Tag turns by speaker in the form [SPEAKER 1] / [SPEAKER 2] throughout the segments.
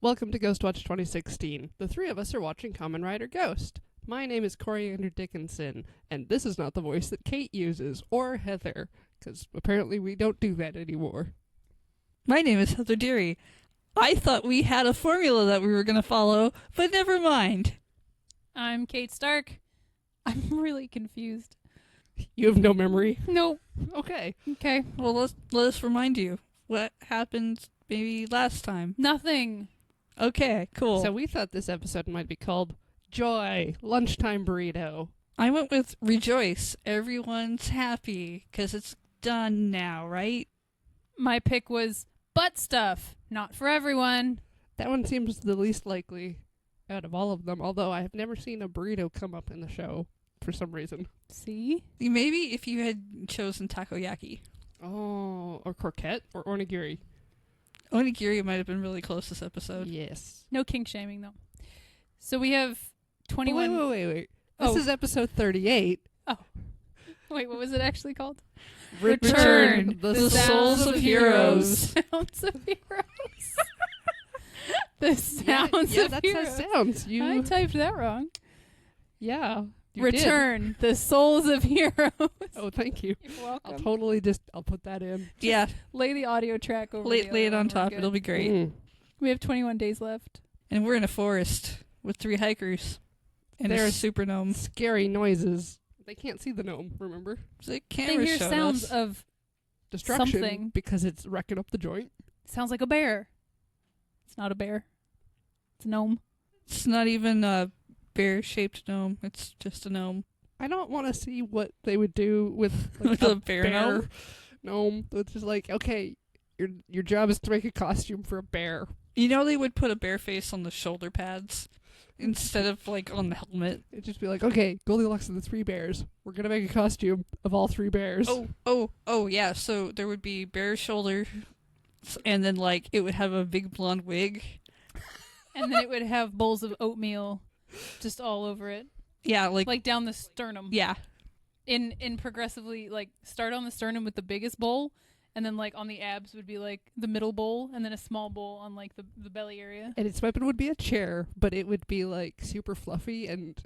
[SPEAKER 1] Welcome to GHOSTWATCH2016. The three of us are watching Kamen Rider Ghost. My name is Coriander Dickinson, and this is not the voice that Kate uses, or Heather, because apparently we don't do that anymore.
[SPEAKER 2] My name is Heather Deary. I thought we had a formula that we were going to follow, but never mind.
[SPEAKER 3] I'm Kate Stark. I'm really confused.
[SPEAKER 1] You have no memory?
[SPEAKER 3] Nope.
[SPEAKER 1] Okay.
[SPEAKER 3] Okay.
[SPEAKER 2] Well, let us remind you what happened maybe last time.
[SPEAKER 3] Nothing.
[SPEAKER 2] Okay, cool.
[SPEAKER 1] So we thought this episode might be called Joy, Lunchtime Burrito.
[SPEAKER 2] I went with Rejoice. Everyone's happy, because it's done now, right?
[SPEAKER 3] My pick was butt stuff. Not for everyone.
[SPEAKER 1] That one seems the least likely out of all of them, although I have never seen a burrito come up in the show for some reason.
[SPEAKER 3] See?
[SPEAKER 2] Maybe if you had chosen takoyaki.
[SPEAKER 1] Oh, or croquette, or onigiri.
[SPEAKER 2] Onigiri might have been really close this episode.
[SPEAKER 1] Yes.
[SPEAKER 3] No kink shaming, though. So we have 21...
[SPEAKER 1] Wait. This is episode 38.
[SPEAKER 3] Oh. Wait, what was it actually called?
[SPEAKER 1] Return
[SPEAKER 2] the Souls of Heroes.
[SPEAKER 3] Sounds of Heroes. The Sounds
[SPEAKER 1] yeah,
[SPEAKER 3] of
[SPEAKER 1] that's
[SPEAKER 3] Heroes.
[SPEAKER 1] how it sounds.
[SPEAKER 3] I typed that wrong.
[SPEAKER 1] Yeah.
[SPEAKER 3] Return the Souls of Heroes.
[SPEAKER 1] Oh, thank you.
[SPEAKER 3] You're welcome.
[SPEAKER 1] I'll put that in.
[SPEAKER 2] Yeah,
[SPEAKER 3] Lay the audio track over
[SPEAKER 2] lay
[SPEAKER 3] the
[SPEAKER 2] it
[SPEAKER 3] other
[SPEAKER 2] on
[SPEAKER 3] one.
[SPEAKER 2] top.
[SPEAKER 3] We're
[SPEAKER 2] It'll
[SPEAKER 3] good.
[SPEAKER 2] be great.
[SPEAKER 1] Mm.
[SPEAKER 3] We have 21 days left.
[SPEAKER 2] And we're in a forest with 3 hikers and a
[SPEAKER 1] There's
[SPEAKER 2] super gnome.
[SPEAKER 1] Scary noises. They can't see the gnome, remember?
[SPEAKER 2] The
[SPEAKER 3] They
[SPEAKER 2] camera
[SPEAKER 3] hear
[SPEAKER 2] showed
[SPEAKER 3] sounds
[SPEAKER 2] us.
[SPEAKER 3] of
[SPEAKER 1] Destruction
[SPEAKER 3] something.
[SPEAKER 1] because it's wrecking up the joint.
[SPEAKER 3] Sounds like a bear. It's not a bear. It's a gnome.
[SPEAKER 2] It's not even a bear-shaped gnome. It's just a gnome.
[SPEAKER 1] I don't want to see what they would do with like,
[SPEAKER 2] With a bear
[SPEAKER 1] gnome. It's just like, okay, your job is to make a costume for a bear.
[SPEAKER 2] You know they would put a bear face on the shoulder pads instead of like on the helmet.
[SPEAKER 1] It'd just be like, okay, Goldilocks and the 3 bears. We're gonna make a costume of all 3 bears.
[SPEAKER 2] Oh, yeah. So there would be bear shoulder, and then like it would have a big blonde wig.
[SPEAKER 3] And then it would have bowls of oatmeal just all over it.
[SPEAKER 2] Yeah, like
[SPEAKER 3] Down the sternum.
[SPEAKER 2] yeah.
[SPEAKER 3] In progressively, start on the sternum with the biggest bowl, and then, on the abs would be, the middle bowl, and then a small bowl on, the belly area.
[SPEAKER 1] And its weapon would be a chair, but it would be super fluffy and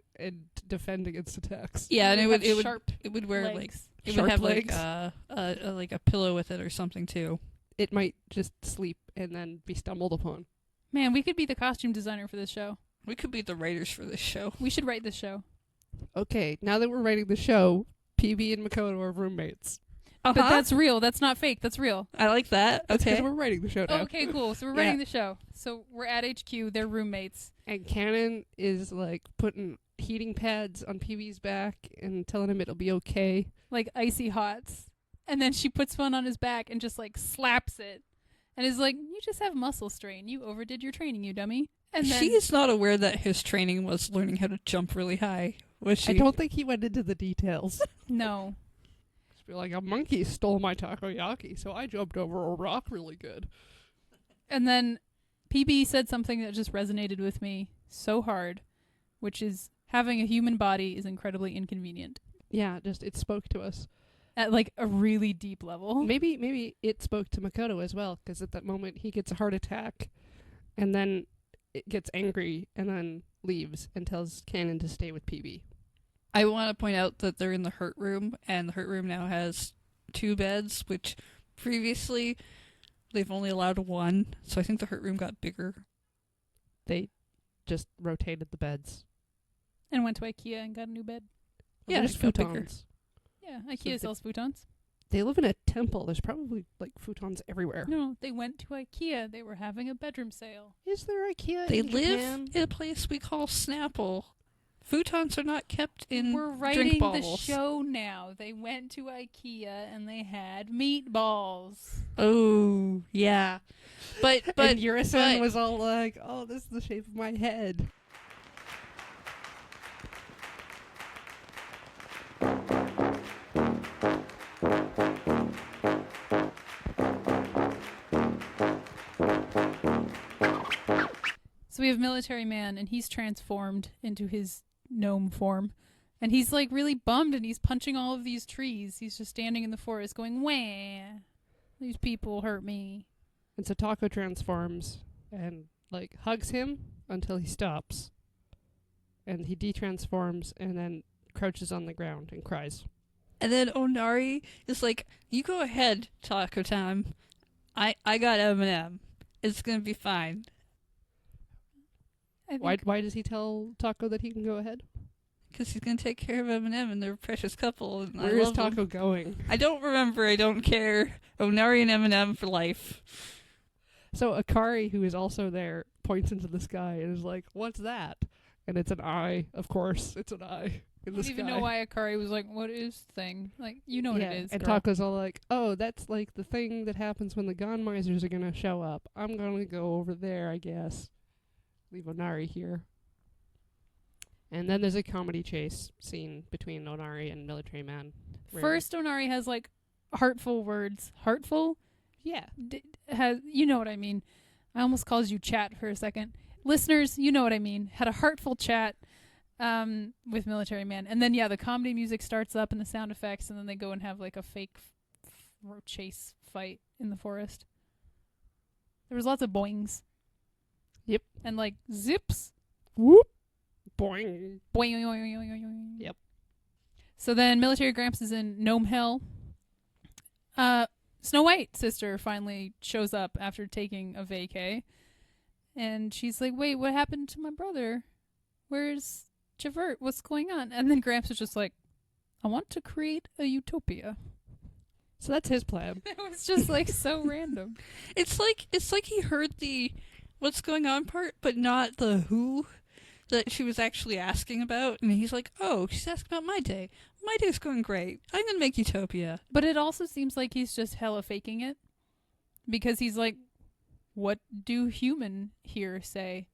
[SPEAKER 1] defend against attacks.
[SPEAKER 2] Yeah, and
[SPEAKER 3] have
[SPEAKER 2] it
[SPEAKER 3] sharp
[SPEAKER 2] would wear
[SPEAKER 3] legs.
[SPEAKER 2] it
[SPEAKER 1] Sharp
[SPEAKER 2] would have
[SPEAKER 1] legs.
[SPEAKER 2] a pillow with it or something too.
[SPEAKER 1] It might just sleep and then be stumbled upon.
[SPEAKER 3] Man, we could be the costume designer for this show.
[SPEAKER 2] We could be the writers for this show.
[SPEAKER 3] We should write this show.
[SPEAKER 1] Okay, now that we're writing the show, PB and Makoto are roommates.
[SPEAKER 3] But that's real. That's not fake. That's real.
[SPEAKER 2] I like that.
[SPEAKER 1] That's 'cause
[SPEAKER 2] Okay.
[SPEAKER 1] we're writing the show now.
[SPEAKER 3] Okay, cool. So we're
[SPEAKER 2] Yeah.
[SPEAKER 3] writing the show. So we're at HQ. They're roommates.
[SPEAKER 1] And Cannon is putting heating pads on PB's back and telling him it'll be okay.
[SPEAKER 3] Like icy hots. And then she puts one on his back and just slaps it. And is like, you just have muscle strain. You overdid your training, you dummy. And then
[SPEAKER 2] She is not aware that his training was learning how to jump really high, was she?
[SPEAKER 1] I don't think he went into the details.
[SPEAKER 3] no.
[SPEAKER 1] Just be like, a monkey stole my takoyaki, so I jumped over a rock really good.
[SPEAKER 3] And then PB said something that just resonated with me so hard, which is having a human body is incredibly inconvenient
[SPEAKER 1] Yeah, just it spoke to us.
[SPEAKER 3] at a really deep level.
[SPEAKER 1] Maybe it spoke to Makoto as well, because at that moment he gets a heart attack, and then it gets angry, and then leaves and tells Cannon to stay with PB.
[SPEAKER 2] I want to point out that they're in the hurt room, and the hurt room now has 2 beds, which previously they've only allowed 1, so I think the hurt room got bigger.
[SPEAKER 1] They just rotated the beds.
[SPEAKER 3] And went to IKEA and got a new bed.
[SPEAKER 2] Yeah,
[SPEAKER 1] There's
[SPEAKER 2] it got bigger.
[SPEAKER 1] futons.
[SPEAKER 3] Yeah,
[SPEAKER 1] So
[SPEAKER 3] IKEA
[SPEAKER 1] they-
[SPEAKER 3] sells futons.
[SPEAKER 1] They live in a temple. There's probably futons everywhere.
[SPEAKER 3] No, they went to IKEA. They were having a bedroom sale.
[SPEAKER 1] Is there IKEA
[SPEAKER 2] They
[SPEAKER 1] in
[SPEAKER 2] live
[SPEAKER 1] Japan?
[SPEAKER 2] in a place we call Snapple. Futons are not kept in
[SPEAKER 3] We're
[SPEAKER 2] drink
[SPEAKER 3] writing the
[SPEAKER 2] bottles.
[SPEAKER 3] show now. They went to IKEA and they had meatballs.
[SPEAKER 2] Oh, yeah. But
[SPEAKER 1] and Yurisen
[SPEAKER 2] but-
[SPEAKER 1] was all like, "Oh, this is the shape of my head."
[SPEAKER 3] So we have Military Man, and he's transformed into his gnome form. And he's really bummed, and he's punching all of these trees. He's just standing in the forest going, wah, these people hurt me.
[SPEAKER 1] And so Taco transforms and like hugs him until he stops. And he detransforms and then crouches on the ground and cries.
[SPEAKER 2] And then Onari is like, "You go ahead, TacoTime. I got M&M. It's gonna be fine."
[SPEAKER 1] Why does he tell Taco that he can go ahead?
[SPEAKER 2] Because he's gonna take care of M&M and they're a precious couple. And
[SPEAKER 1] Where
[SPEAKER 2] I
[SPEAKER 1] is
[SPEAKER 2] love
[SPEAKER 1] Taco
[SPEAKER 2] them.
[SPEAKER 1] going?
[SPEAKER 2] I don't remember. I don't care. Onari and M&M for life.
[SPEAKER 1] So Akari, who is also there, points into the sky and is like, "What's that?" And it's an eye. Of course, it's an eye in
[SPEAKER 3] I
[SPEAKER 1] the
[SPEAKER 3] don't
[SPEAKER 1] sky.
[SPEAKER 3] even know why Akari was like, "What is thing?" Like, you know what it is.
[SPEAKER 1] And
[SPEAKER 3] girl.
[SPEAKER 1] Taco's all like, "Oh, that's like the thing that happens when the Gonmisers are gonna show up. I'm gonna go over there, I guess. Leave Onari here." And then there's a comedy chase scene between Onari and Military Man. where-
[SPEAKER 3] First, Onari has like heartful words. Heartful?
[SPEAKER 1] yeah,
[SPEAKER 3] Has, you know what I mean. I almost called you chat for a second. Listeners, you know what I mean. Had a heartful chat with Military Man. And then, yeah, the comedy music starts up and the sound effects, and then they go and have like a fake chase fight in the forest. There was lots of boings.
[SPEAKER 1] Yep.
[SPEAKER 3] And like zips.
[SPEAKER 1] whoop, boing.
[SPEAKER 3] Boing.
[SPEAKER 1] Yep.
[SPEAKER 3] So then Military Gramps is in Gnome Hell. Snow White sister finally shows up after taking a vacay. And she's like, "Wait, what happened to my brother? Where's Javert? What's going on?" And then Gramps is just like, "I want to create a utopia."
[SPEAKER 1] So that's his plan.
[SPEAKER 3] It was just like so random.
[SPEAKER 2] It's like he heard the what's going on part, but not the who that she was actually asking about. And he's like, "Oh, she's asking about my day. My day's going great. I'm gonna make utopia."
[SPEAKER 3] But it also seems like he's just hella faking it. Because he's like, "What do human here say?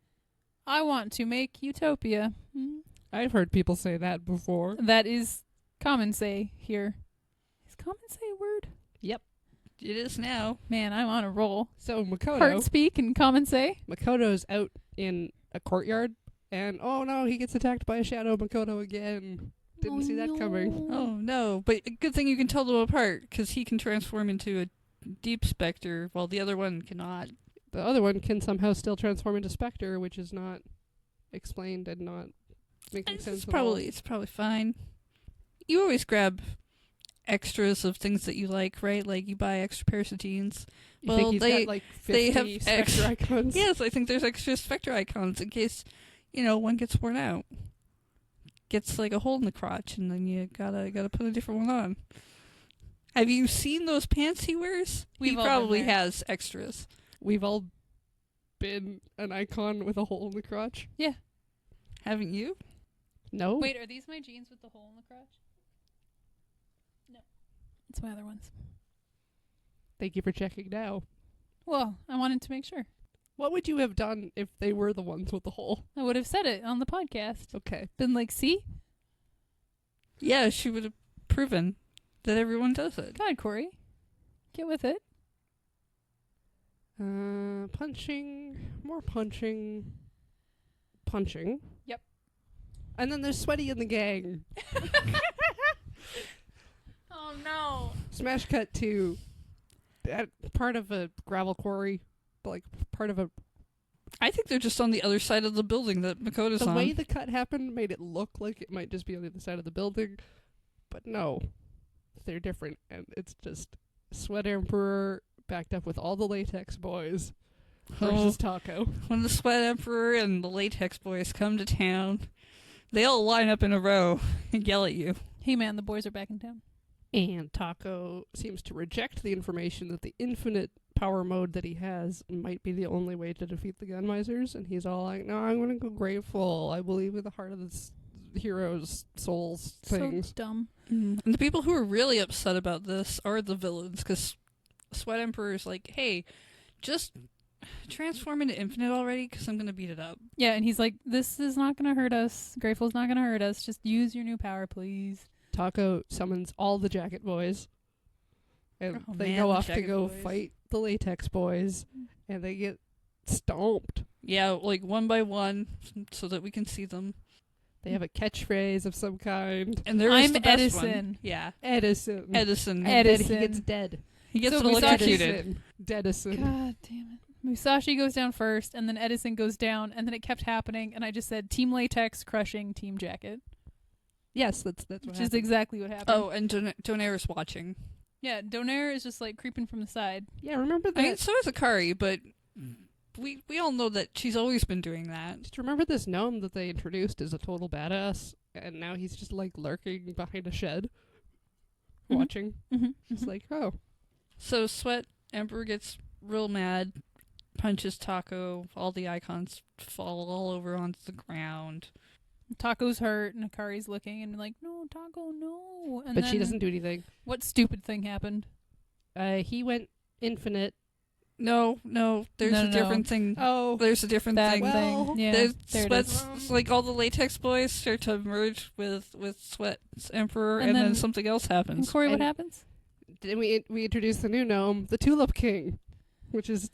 [SPEAKER 3] I want to make utopia."
[SPEAKER 1] I've heard people say that before.
[SPEAKER 3] That is common say here. Is common say a word?
[SPEAKER 1] Yep.
[SPEAKER 2] It is now.
[SPEAKER 3] Man, I'm on a roll.
[SPEAKER 1] So Makoto,
[SPEAKER 3] Heart speak and common say.
[SPEAKER 1] Makoto's out in a courtyard, and oh no, he gets attacked by a shadow Makoto again. Didn't see that coming.
[SPEAKER 2] Oh no! But good thing you can tell them apart, because he can transform into a deep specter, while the other one cannot.
[SPEAKER 1] The other one can somehow still transform into Spectre, which is not explained and not making sense.
[SPEAKER 2] It's probably fine. You always grab extras of things that you like, right? Like you buy extra pairs of jeans.
[SPEAKER 1] You
[SPEAKER 2] Well,
[SPEAKER 1] think he's
[SPEAKER 2] they-
[SPEAKER 1] got like 50
[SPEAKER 2] they have
[SPEAKER 1] Spectre icons?
[SPEAKER 2] Yes, I think there's extra specter icons in case, one gets worn out. Gets like a hole in the crotch, and then you gotta put a different one on. Have you seen those pants he wears?
[SPEAKER 3] We've
[SPEAKER 2] He
[SPEAKER 3] all been
[SPEAKER 2] probably
[SPEAKER 3] there.
[SPEAKER 2] has extras.
[SPEAKER 1] We've all been an icon with a hole in the crotch.
[SPEAKER 2] Haven't you?
[SPEAKER 1] No.
[SPEAKER 3] Wait, are these my jeans with the hole in the crotch? No. It's my other ones.
[SPEAKER 1] Thank you for checking now.
[SPEAKER 3] Well, I wanted to make sure.
[SPEAKER 1] What would you have done if they were the ones with the hole?
[SPEAKER 3] I would have said it on the podcast.
[SPEAKER 1] Okay.
[SPEAKER 3] Been like, see?
[SPEAKER 2] Yeah, she would have proven that everyone does it.
[SPEAKER 3] God, Corey. Get with it.
[SPEAKER 1] Punching. More punching. Punching.
[SPEAKER 3] Yep.
[SPEAKER 1] And then there's Sweaty in the gang.
[SPEAKER 3] Oh, no.
[SPEAKER 1] Smash cut to part of a gravel quarry. Like, part of a...
[SPEAKER 2] I think they're just on the other side of the building that Makoto's
[SPEAKER 1] The
[SPEAKER 2] on.
[SPEAKER 1] way the cut happened made it look like it might just be on the other side of the building. But no. They're different. And it's just Sweat Emperor backed up with all the Latex Boys versus Taco.
[SPEAKER 2] When the Sweat Emperor and the Latex Boys come to town, they all line up in a row and yell at you.
[SPEAKER 3] Hey, man, the boys are back in town.
[SPEAKER 1] And Taco seems to reject the information that the infinite power mode that he has might be the only way to defeat the Gunmisers. And he's all like, "No, I'm going to go grateful. I believe in the heart of this hero's souls things."
[SPEAKER 3] So dumb.
[SPEAKER 2] And the people who are really upset about this are the villains, because Sweat Emperor's like, "Hey, just transform into Infinite already, because I'm going to beat it up."
[SPEAKER 3] Yeah, and he's like, "This is not going to hurt us. Grateful's not going to hurt us. Just use your new power, please."
[SPEAKER 1] Taco summons all the Jacket Boys. And
[SPEAKER 2] Oh,
[SPEAKER 1] they
[SPEAKER 2] man,
[SPEAKER 1] go
[SPEAKER 2] the
[SPEAKER 1] off to
[SPEAKER 2] Jacket
[SPEAKER 1] go
[SPEAKER 2] Boys.
[SPEAKER 1] fight the Latex Boys. And they get stomped.
[SPEAKER 2] Yeah, like one by one, so that we can see them.
[SPEAKER 1] They have a catchphrase of some kind.
[SPEAKER 2] And there is
[SPEAKER 3] I'm
[SPEAKER 2] the best
[SPEAKER 3] Edison.
[SPEAKER 2] one. Yeah,
[SPEAKER 1] Edison.
[SPEAKER 2] Edison.
[SPEAKER 1] And then he
[SPEAKER 3] Edison.
[SPEAKER 1] gets dead.
[SPEAKER 2] He gets
[SPEAKER 3] So we saw
[SPEAKER 2] electrocuted.
[SPEAKER 1] Deadison.
[SPEAKER 3] God damn it. Musashi goes down first, and then Edison goes down, and then it kept happening, and I just said Team Latex crushing Team Jacket.
[SPEAKER 1] Yes, that's what
[SPEAKER 3] Which
[SPEAKER 1] happened.
[SPEAKER 3] is exactly what happened.
[SPEAKER 2] Oh, and Donaire's watching.
[SPEAKER 3] Yeah, Donaire is just like creeping from the side.
[SPEAKER 1] Yeah, remember that?
[SPEAKER 2] I mean, so is Akari, but we all know that she's always been doing that.
[SPEAKER 1] Just remember this gnome that they introduced as a total badass, and now he's just like lurking behind a shed,
[SPEAKER 3] Mhm.
[SPEAKER 1] watching.
[SPEAKER 3] Mm-hmm.
[SPEAKER 1] It's like, oh,
[SPEAKER 2] So Sweat Emperor gets real mad, punches Taco, all the icons fall all over onto the ground.
[SPEAKER 3] Taco's hurt, and Akari's looking and like, no, Taco, no. And
[SPEAKER 1] but she
[SPEAKER 3] then
[SPEAKER 1] doesn't do anything.
[SPEAKER 3] What stupid thing happened?
[SPEAKER 1] He went infinite.
[SPEAKER 2] No, there's
[SPEAKER 3] No,
[SPEAKER 2] a
[SPEAKER 3] no.
[SPEAKER 2] different thing.
[SPEAKER 3] Oh,
[SPEAKER 2] There's a different
[SPEAKER 3] that
[SPEAKER 2] thing.
[SPEAKER 1] Well,
[SPEAKER 3] thing. Yeah,
[SPEAKER 2] There's
[SPEAKER 3] there it is.
[SPEAKER 2] Sweat's, like all the latex boys start to merge with Sweat's Emperor,
[SPEAKER 3] And
[SPEAKER 2] and then
[SPEAKER 3] then-
[SPEAKER 2] something else
[SPEAKER 3] And
[SPEAKER 2] happens.
[SPEAKER 3] Corey, what
[SPEAKER 1] And-
[SPEAKER 3] happens?
[SPEAKER 1] Then we introduced the new gnome, the Tulip King, which is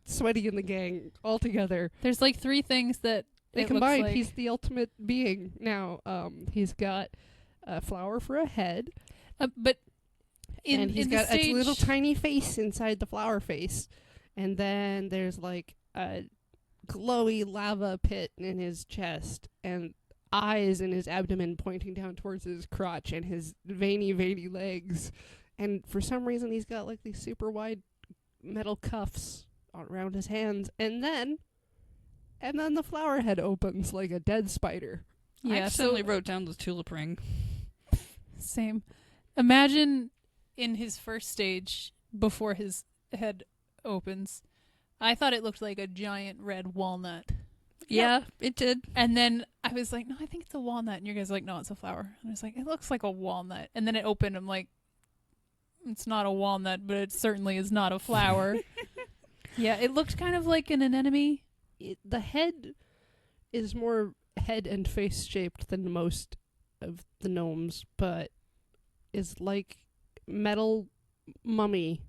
[SPEAKER 1] Sweaty and the gang all together.
[SPEAKER 3] There's like three things that
[SPEAKER 1] They
[SPEAKER 3] it
[SPEAKER 1] combined.
[SPEAKER 3] looks like.
[SPEAKER 1] He's the ultimate being now. He's got a flower for a head,
[SPEAKER 3] But
[SPEAKER 1] and he's
[SPEAKER 3] in
[SPEAKER 1] got
[SPEAKER 3] the stage,
[SPEAKER 1] a little tiny face inside the flower face, and then there's like a glowy lava pit in his chest, and eyes in his abdomen pointing down towards his crotch, and his veiny legs. And for some reason, he's got like these super wide metal cuffs around his hands, and then the flower head opens like a dead spider.
[SPEAKER 2] I
[SPEAKER 3] yeah,
[SPEAKER 2] accidentally
[SPEAKER 3] so
[SPEAKER 2] wrote down the tulip ring.
[SPEAKER 3] same. Imagine in his first stage before his head opens. I thought it looked like a giant red walnut.
[SPEAKER 2] Yeah, it did.
[SPEAKER 3] And then I was like, no, I think it's a walnut. And you guys were like, no, it's a flower. And I was like, it looks like a walnut. And then it opened. I'm like, it's not a walnut, but it certainly is not a flower. Yeah, it looked kind of like an anemone.
[SPEAKER 1] The head is more head and face shaped than most of the gnomes, but is like metal mummy,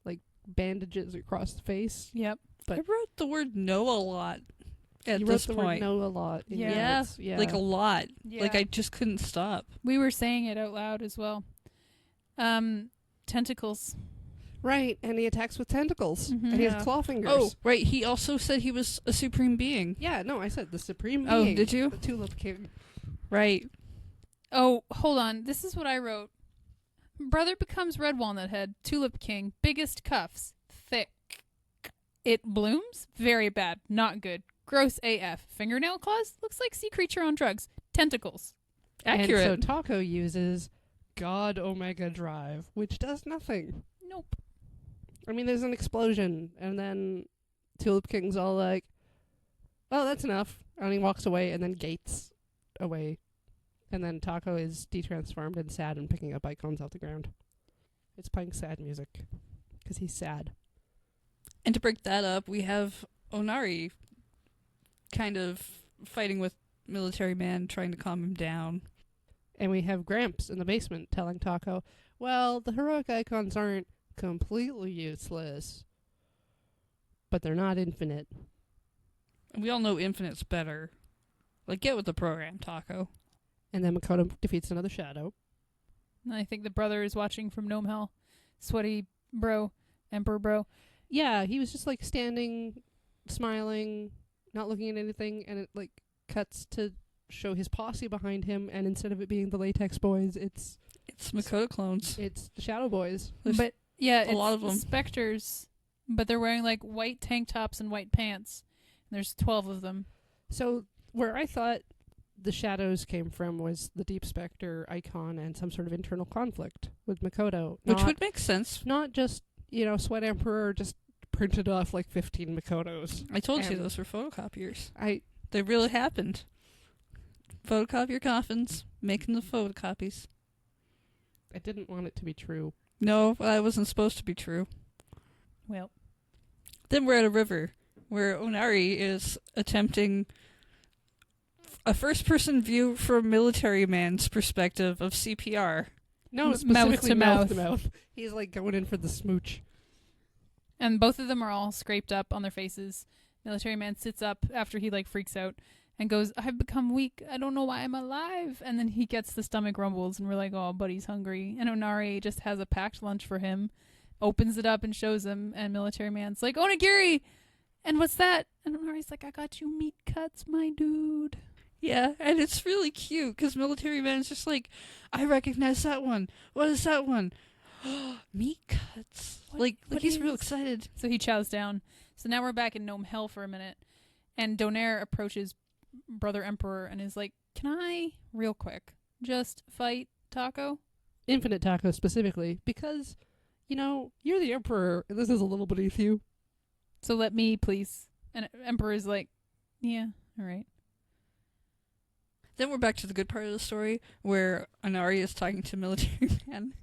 [SPEAKER 1] like bandages across the face.
[SPEAKER 3] Yep.
[SPEAKER 1] But-
[SPEAKER 2] I wrote the word no a lot at
[SPEAKER 1] You
[SPEAKER 2] this
[SPEAKER 1] wrote the
[SPEAKER 2] point.
[SPEAKER 1] word no a lot. In your
[SPEAKER 3] Yeah.
[SPEAKER 1] notes. Yeah.
[SPEAKER 2] Like a lot.
[SPEAKER 3] Yeah.
[SPEAKER 2] Like I just couldn't stop.
[SPEAKER 3] We were saying it out loud as well. Tentacles.
[SPEAKER 1] Right, and he attacks with tentacles,
[SPEAKER 3] Mhm.
[SPEAKER 1] and he
[SPEAKER 2] Yeah.
[SPEAKER 1] has claw fingers.
[SPEAKER 2] Oh, right. He also said he was a supreme being.
[SPEAKER 1] yeah, no, I said the supreme
[SPEAKER 2] Oh,
[SPEAKER 1] being.
[SPEAKER 2] did you?
[SPEAKER 1] The Tulip King.
[SPEAKER 2] Right.
[SPEAKER 3] Oh, hold on. This is what I wrote. Brother becomes red walnut head. Tulip king. Biggest cuffs. Thick. It blooms? Very bad. Not good. Gross AF. Fingernail claws? Looks like sea creature on drugs. Tentacles.
[SPEAKER 2] Accurate.
[SPEAKER 1] And so Taco uses God Omega Drive, which does nothing.
[SPEAKER 3] Nope.
[SPEAKER 1] I mean, there's an explosion, and then Tulip King's all like, "Oh, that's enough," and he walks away, and then gates away, and then Taco is detransformed and sad and picking up icons off the ground. It's playing sad music because he's sad.
[SPEAKER 2] And to break that up, we have Onari kind of fighting with Military Man, trying to calm him down.
[SPEAKER 1] And we have Gramps in the basement telling Taco, "Well, the heroic icons aren't completely useless, but they're not infinite."
[SPEAKER 2] And we all know Infinite's better. Like, get with the program, Taco.
[SPEAKER 1] And then Makoto defeats another shadow.
[SPEAKER 3] And I think the brother is watching from Gnome Hell. Sweaty bro. Emperor bro.
[SPEAKER 1] Yeah, he was just like standing, smiling, not looking at anything, and it like cuts to show his posse behind him, and instead of it being the Latex Boys, it's
[SPEAKER 2] It's Makoto clones.
[SPEAKER 1] the Shadow Boys.
[SPEAKER 2] There's
[SPEAKER 3] But yeah,
[SPEAKER 2] a lot of
[SPEAKER 3] it's
[SPEAKER 2] them.
[SPEAKER 3] specters, but they're wearing like white tank tops and white pants. And there's 12 of them.
[SPEAKER 1] So where I thought the shadows came from was the Deep Spectre icon and some sort of internal conflict with Makoto.
[SPEAKER 2] Which
[SPEAKER 1] Not-
[SPEAKER 2] would make sense.
[SPEAKER 1] not just, Sweat Emperor just printed off like 15 Makotos.
[SPEAKER 2] I told you
[SPEAKER 1] And-
[SPEAKER 2] those were photocopiers.
[SPEAKER 1] I
[SPEAKER 2] They really happened. Photocopier coffins, making the photocopies.
[SPEAKER 1] didn't want it to be true.
[SPEAKER 2] No, that wasn't supposed to be true.
[SPEAKER 3] Well,
[SPEAKER 2] Then we're at a river where Onari is attempting a first-person view from Military Man's perspective of CPR.
[SPEAKER 1] No,
[SPEAKER 3] Mouth
[SPEAKER 1] specifically
[SPEAKER 3] to
[SPEAKER 1] mouth to
[SPEAKER 3] mouth.
[SPEAKER 1] mouth. He's like going in for the smooch.
[SPEAKER 3] and both of them are all scraped up on their faces. Military man sits up after he like freaks out and goes, "I've become weak. I don't know why I'm alive." And then he gets the stomach rumbles and we're like, "Oh, buddy's hungry." And Onari just has a packed lunch for him. opens it up and shows him, and Military Man's like, "Onigiri!" And what's that? And Onari's like, "I got you meat cuts, my dude."
[SPEAKER 2] Yeah, and it's really cute because Military Man's just like, I recognize that one. What is that one? Meat cuts. Like he's real excited.
[SPEAKER 3] So he chows down. So now we're back in Gnome Hell for a minute, and Donaire approaches Brother Emperor and is like, "Can I, real quick, just fight Taco?"
[SPEAKER 1] Infinite Taco specifically, because, you're the Emperor, and this is a little beneath you.
[SPEAKER 3] So let me, please. And Emperor's like, "Yeah, all right."
[SPEAKER 2] Then we're back to the good part of the story where Onari is talking to Military Man,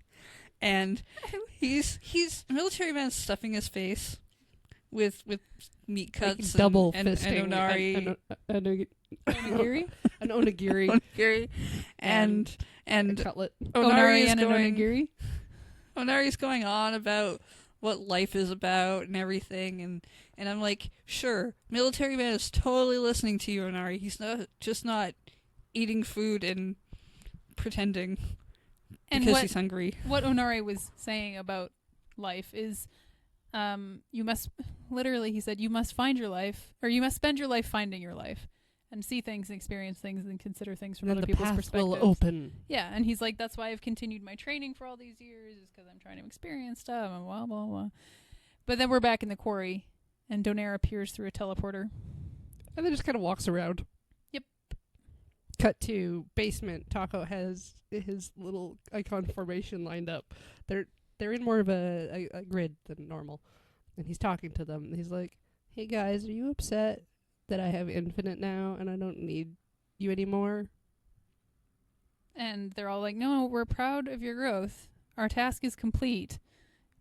[SPEAKER 2] and he's Military Man's stuffing his face with meat cuts
[SPEAKER 1] double
[SPEAKER 2] and Onari
[SPEAKER 3] Onigiri?
[SPEAKER 1] an onigiri,
[SPEAKER 2] onigiri and
[SPEAKER 1] a cutlet.
[SPEAKER 2] Onari is
[SPEAKER 3] and an
[SPEAKER 2] going
[SPEAKER 3] onigiri?
[SPEAKER 2] Onari's going on about what life is about and everything, and I'm like, sure, Military Man is totally listening to you, Onari. He's not eating food and pretending
[SPEAKER 3] And
[SPEAKER 2] because he's hungry.
[SPEAKER 3] What Onari was saying about life is, you must, literally he said, you must find your life, or you must spend your life finding your life, and see things and experience things and consider things from
[SPEAKER 1] Then
[SPEAKER 3] other
[SPEAKER 1] the
[SPEAKER 3] people's
[SPEAKER 1] path
[SPEAKER 3] perspectives.
[SPEAKER 1] will open.
[SPEAKER 3] Yeah, and he's like, that's why I've continued my training for all these years, is because I'm trying to experience stuff, and blah, blah, blah. But then we're back in the quarry, and Donaire appears through a teleporter.
[SPEAKER 1] And then just kind of walks around.
[SPEAKER 3] Yep.
[SPEAKER 1] Cut to basement. Taco has his little icon formation lined up. They're in more of a grid than normal. And he's talking to them. He's like, "Hey guys, are you upset that I have infinite now and I don't need you anymore?"
[SPEAKER 3] And they're all like, "No, we're proud of your growth. Our task is complete.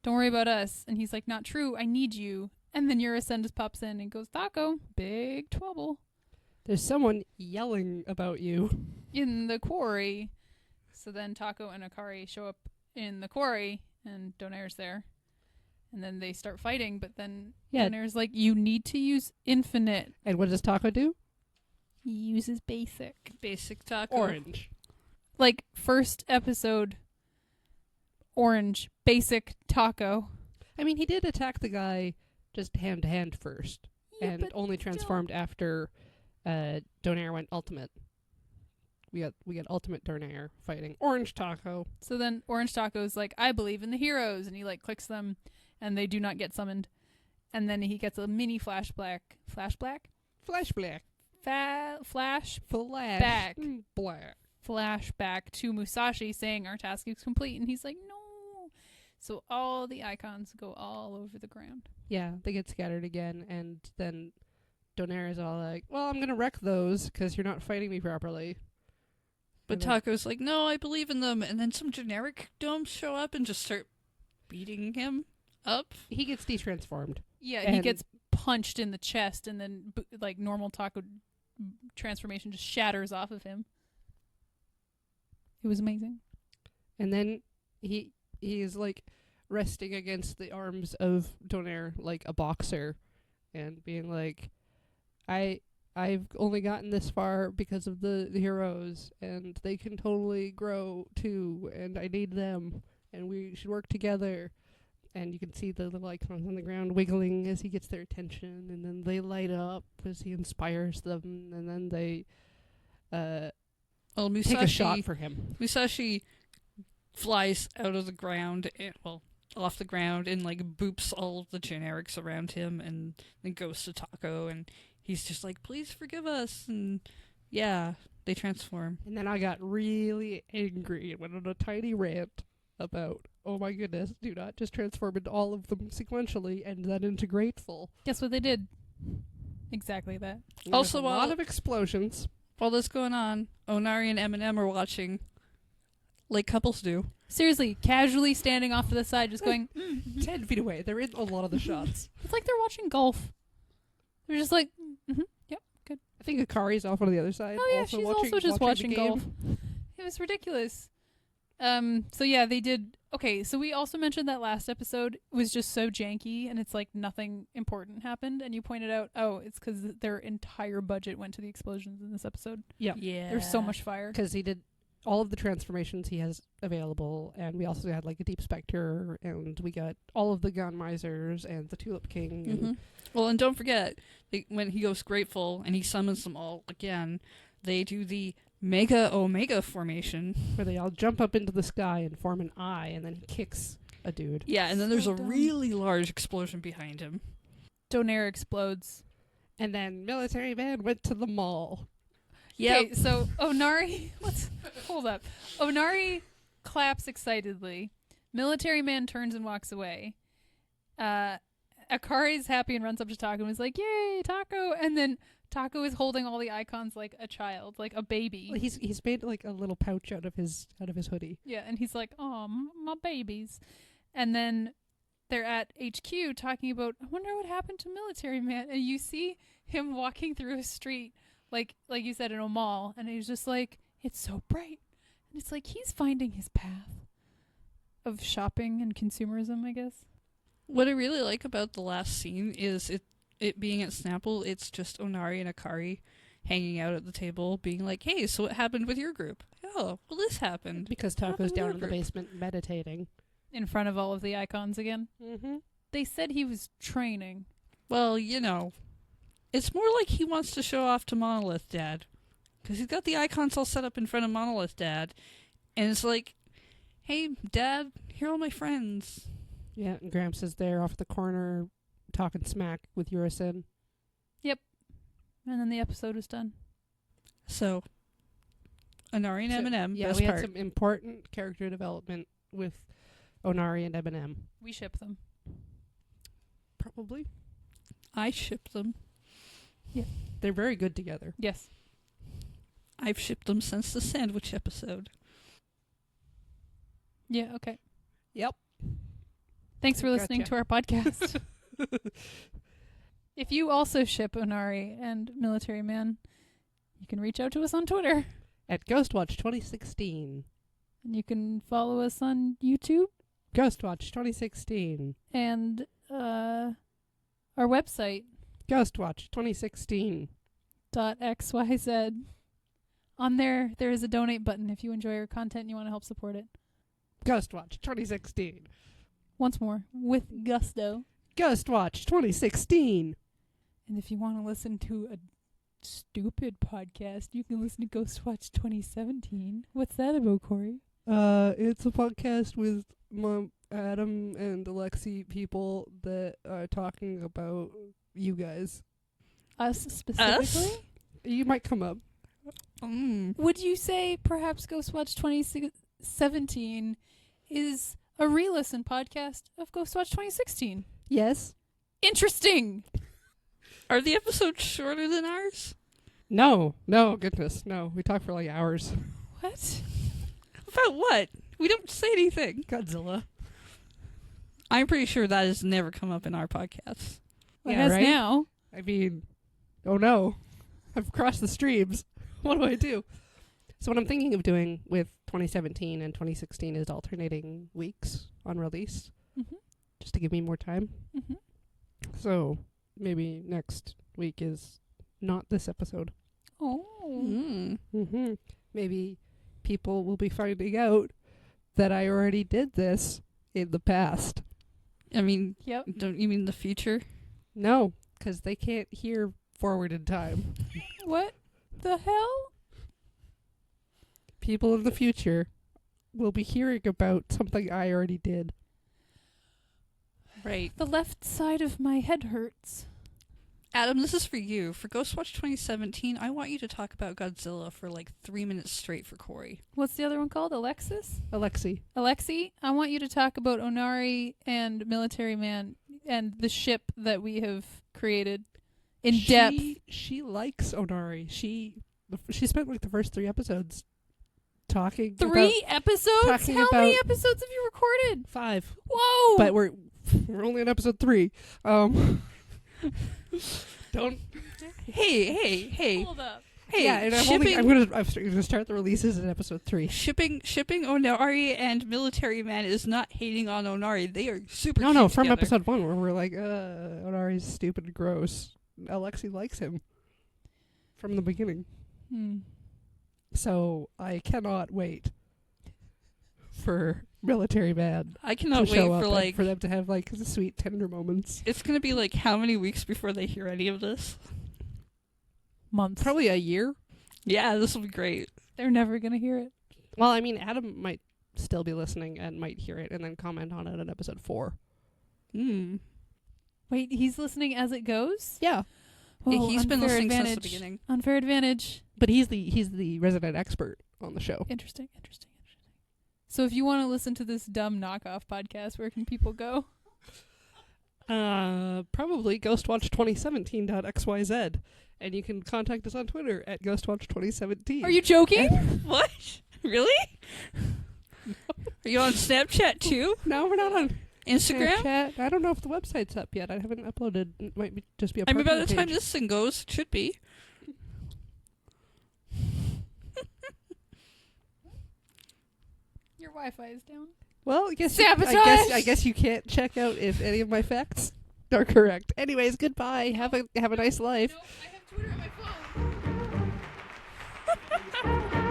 [SPEAKER 3] Don't worry about us." And he's like, "Not true. I need you." And then Urasendus pops in and goes, "Taco, big trouble
[SPEAKER 1] There's someone yelling about you.
[SPEAKER 3] in the quarry." So then Taco and Akari show up in the quarry, and Donaire's there. And then they start fighting, but then Donaire's like, "You need to use infinite."
[SPEAKER 1] And what does Taco do?
[SPEAKER 3] He uses basic.
[SPEAKER 2] Basic Taco.
[SPEAKER 1] Orange.
[SPEAKER 3] Like, first episode, orange, basic Taco.
[SPEAKER 1] I mean, he did attack the guy just hand to hand first.
[SPEAKER 3] Yeah,
[SPEAKER 1] and
[SPEAKER 3] but
[SPEAKER 1] only transformed after Donaire went ultimate. We got ultimate Donaire fighting Orange Taco.
[SPEAKER 3] So then Orange Taco's like, "I believe in the heroes," and he like clicks them, and they do not get summoned. And then he gets a mini flashback.
[SPEAKER 1] Flash black.
[SPEAKER 3] Flash
[SPEAKER 1] Flash
[SPEAKER 3] back.
[SPEAKER 1] Black.
[SPEAKER 3] Flashback to Musashi saying our task is complete, and he's like, "No." So all the icons go all over the ground.
[SPEAKER 1] Yeah, they get scattered again, and then Donaire is all like, "Well, I'm gonna wreck those because you're not fighting me properly."
[SPEAKER 2] But
[SPEAKER 1] And then-
[SPEAKER 2] Taco's like, no, I believe in them. And then some generic domes show up and just start beating him up.
[SPEAKER 1] he gets detransformed.
[SPEAKER 3] Yeah, he
[SPEAKER 1] And-
[SPEAKER 3] gets punched in the chest, and then like normal Taco transformation just shatters off of him. It was amazing.
[SPEAKER 1] And then he is like resting against the arms of Donaire like a boxer and being like, I've only gotten this far because of the heroes, and they can totally grow too, and I need them, and we should work together. And you can see the little icons on the ground wiggling as he gets their attention, and then they light up as he inspires them, and then they
[SPEAKER 2] Well, Musashi,
[SPEAKER 1] take a shot for him.
[SPEAKER 2] Musashi flies out of the ground, off the ground, and like boops all of the generics around him, and then goes to Taco, and he's just like, "Please forgive us." And yeah, they transform.
[SPEAKER 1] And then I got really angry and went on a tiny rant about, oh my goodness, do not just transform into all of them sequentially and then into grateful.
[SPEAKER 3] Guess what they did? Exactly that.
[SPEAKER 1] And
[SPEAKER 2] Also,
[SPEAKER 1] there's a
[SPEAKER 2] while-
[SPEAKER 1] lot of explosions.
[SPEAKER 2] While this going on, Onari and Eminem are watching, like couples do.
[SPEAKER 3] Seriously, casually standing off to the side, just going,
[SPEAKER 1] 10 feet away. They're in a lot of the shots.
[SPEAKER 3] it's like they're watching golf. They're just like, yep, good.
[SPEAKER 1] I think Akari's off on the other side.
[SPEAKER 3] Oh yeah,
[SPEAKER 1] also
[SPEAKER 3] she's
[SPEAKER 1] watching,
[SPEAKER 3] also just watching
[SPEAKER 1] the game.
[SPEAKER 3] golf. It was ridiculous. So yeah, they did. Okay, so we also mentioned that last episode was just so janky, and it's like nothing important happened. And you pointed out, oh, it's because their entire budget went to the explosions in this episode.
[SPEAKER 1] Yeah.
[SPEAKER 2] Yeah.
[SPEAKER 3] There's so much fire.
[SPEAKER 1] Because he did all of the transformations he has available, and we also had like a Deep Spectre, and we got all of the Gun Misers and the Tulip King. And
[SPEAKER 2] Well, and don't forget, when he goes grateful and he summons them all again, they do the Mega Omega formation.
[SPEAKER 1] where they all jump up into the sky and form an eye, and then he kicks a dude.
[SPEAKER 2] Yeah, and then there's
[SPEAKER 3] So
[SPEAKER 2] a
[SPEAKER 3] dumb.
[SPEAKER 2] really large explosion behind him.
[SPEAKER 3] Donaire explodes.
[SPEAKER 1] And then Military Man went to the mall.
[SPEAKER 2] Yeah.
[SPEAKER 3] Okay, so Onari, hold up. Onari claps excitedly. Military Man turns and walks away. Akari's happy and runs up to Taco and is like, "Yay, Taco!" And then Taco is holding all the icons like a child, like a baby.
[SPEAKER 1] Well, he's made like a little pouch out of his hoodie.
[SPEAKER 3] Yeah, and he's like, "Oh, my babies." And then they're at HQ talking about, I wonder what happened to Military Man. And you see him walking through a street, like you said, in a mall, and he's just like, it's so bright. And it's like he's finding his path of shopping and consumerism, I guess.
[SPEAKER 2] What I really like about the last scene is it being at Snapple, it's just Onari and Akari hanging out at the table, being like, "Hey, so what happened with your group?" "Oh, well, this happened."
[SPEAKER 1] Because
[SPEAKER 2] What
[SPEAKER 1] Taco's
[SPEAKER 2] happened
[SPEAKER 1] down
[SPEAKER 2] with
[SPEAKER 1] in the
[SPEAKER 2] your group?
[SPEAKER 1] basement meditating.
[SPEAKER 3] In front of all of the icons again.
[SPEAKER 1] Mm-hmm.
[SPEAKER 3] They said he was training.
[SPEAKER 2] Well, it's more like he wants to show off to Monolith Dad. Because he's got the icons all set up in front of Monolith Dad. And it's like, "Hey, Dad, here are all my friends."
[SPEAKER 1] Yeah, and Gramps is there off the corner talking smack with Urison.
[SPEAKER 3] And then the episode was done.
[SPEAKER 2] So, Onari and
[SPEAKER 1] So,
[SPEAKER 2] Eminem,
[SPEAKER 1] yeah,
[SPEAKER 2] best
[SPEAKER 1] we
[SPEAKER 2] part.
[SPEAKER 1] had some important character development with Onari and Eminem.
[SPEAKER 3] We ship them.
[SPEAKER 1] Probably.
[SPEAKER 2] I ship them.
[SPEAKER 1] They're very good together.
[SPEAKER 3] Yes.
[SPEAKER 2] I've shipped them since the sandwich episode.
[SPEAKER 3] Yeah, okay.
[SPEAKER 1] Yep.
[SPEAKER 3] Thanks for listening
[SPEAKER 1] Gotcha.
[SPEAKER 3] to our podcast. If you also ship Onari and Military Man, you can reach out to us on Twitter.
[SPEAKER 1] At GHOSTWATCH2016.
[SPEAKER 3] And you can follow us on YouTube
[SPEAKER 1] GHOSTWATCH2016.
[SPEAKER 3] and our website,
[SPEAKER 1] GHOSTWATCH2016.
[SPEAKER 3] .xyz. On there is a donate button if you enjoy our content and you want to help support it.
[SPEAKER 1] GHOSTWATCH2016.
[SPEAKER 3] Once more, with gusto.
[SPEAKER 1] GHOSTWATCH2016.
[SPEAKER 3] And if you want to listen to a stupid podcast, you can listen to Ghostwatch 2017. What's that about, Corey?
[SPEAKER 1] It's a podcast with Adam and Alexi people that are talking about you guys.
[SPEAKER 3] Us specifically?
[SPEAKER 1] You might come up.
[SPEAKER 3] Would you say perhaps Ghostwatch 2017 is a re-listen podcast of Ghostwatch 2016?
[SPEAKER 1] Yes.
[SPEAKER 3] Interesting!
[SPEAKER 2] Are the episodes shorter than ours?
[SPEAKER 1] No, goodness, no. We talk for like hours.
[SPEAKER 3] What?
[SPEAKER 2] About what? We don't say anything.
[SPEAKER 1] Godzilla.
[SPEAKER 2] I'm pretty sure that has never come up in our podcast.
[SPEAKER 3] Well,
[SPEAKER 1] Yeah,
[SPEAKER 3] it has
[SPEAKER 1] right?
[SPEAKER 3] now.
[SPEAKER 1] I mean, oh no. I've crossed the streams. What do I do? So what I'm thinking of doing with 2017 and 2016 is alternating weeks on release,
[SPEAKER 3] Mm-hmm.
[SPEAKER 1] just to give me more time.
[SPEAKER 3] Mm-hmm.
[SPEAKER 1] So maybe next week is not this episode.
[SPEAKER 3] Oh.
[SPEAKER 1] Mm-hmm. Maybe people will be finding out that I already did this in the past.
[SPEAKER 2] I mean,
[SPEAKER 3] Yep.
[SPEAKER 2] don't you mean the future?
[SPEAKER 1] No, because they can't hear forward in time.
[SPEAKER 3] What the hell?
[SPEAKER 1] People in the future will be hearing about something I already did.
[SPEAKER 2] Right.
[SPEAKER 3] The left side of my head hurts.
[SPEAKER 2] Adam, this is for you. For Ghostwatch 2017, I want you to talk about Godzilla for like 3 minutes straight for Corey.
[SPEAKER 3] What's the other one called? Alexis?
[SPEAKER 1] Alexi.
[SPEAKER 3] Alexi, I want you to talk about Onari and Military Man and the ship that we have created in depth.
[SPEAKER 1] She likes Onari. She spent like the first 3 episodes talking about
[SPEAKER 3] 3 episodes?
[SPEAKER 1] talking
[SPEAKER 3] How many
[SPEAKER 1] about-
[SPEAKER 3] episodes have you recorded?
[SPEAKER 1] 5.
[SPEAKER 3] Whoa!
[SPEAKER 1] But we're only on episode 3. Don't.
[SPEAKER 2] Hey.
[SPEAKER 3] Hold up.
[SPEAKER 2] Hey,
[SPEAKER 1] Yeah, and I'm gonna start the releases in episode 3.
[SPEAKER 2] shipping Onari and Military Man is not hating on Onari. They are super
[SPEAKER 1] No,
[SPEAKER 2] cute
[SPEAKER 1] from
[SPEAKER 2] together.
[SPEAKER 1] episode 1 where we're like, Onari's stupid and gross. Alexi likes him from the beginning. So I cannot wait for Military Man
[SPEAKER 2] I
[SPEAKER 1] to
[SPEAKER 2] cannot wait
[SPEAKER 1] show up
[SPEAKER 2] for
[SPEAKER 1] and
[SPEAKER 2] like
[SPEAKER 1] for them to have like the sweet tender moments.
[SPEAKER 2] it's gonna be like how many weeks before they hear any of this?
[SPEAKER 3] Months.
[SPEAKER 1] Probably a year.
[SPEAKER 2] Yeah, this will be great.
[SPEAKER 3] They're never gonna hear it.
[SPEAKER 1] Well, I mean, Adam might still be listening and might hear it and then comment on it in episode 4.
[SPEAKER 2] Hmm.
[SPEAKER 3] Wait, he's listening as it goes?
[SPEAKER 1] Yeah,
[SPEAKER 2] Yeah,
[SPEAKER 3] Whoa,
[SPEAKER 2] he's been
[SPEAKER 3] unfair
[SPEAKER 2] listening since the
[SPEAKER 3] advantage.
[SPEAKER 2] beginning.
[SPEAKER 3] Unfair advantage.
[SPEAKER 1] but he's the resident expert on the show.
[SPEAKER 3] Interesting. So if you want to listen to this dumb knockoff podcast, where can people go?
[SPEAKER 1] Probably GHOSTWATCH2017.xyz. And you can contact us on Twitter at GHOSTWATCH2017.
[SPEAKER 3] Are you joking?
[SPEAKER 2] What? Really? Are you on Snapchat too?
[SPEAKER 1] No, we're not on
[SPEAKER 2] Instagram?
[SPEAKER 1] Snapchat. I don't know if the website's up yet. I haven't uploaded. It might be just be a
[SPEAKER 2] I mean, by
[SPEAKER 1] parking
[SPEAKER 2] the time
[SPEAKER 1] page.
[SPEAKER 2] this thing goes, it should be.
[SPEAKER 3] Your Wi-Fi is down.
[SPEAKER 1] Well, I guess
[SPEAKER 3] Sabotage!
[SPEAKER 1] I guess you can't check out if any of my facts are correct. Anyways, goodbye. Have a nice life.
[SPEAKER 3] No, I have Twitter on my phone.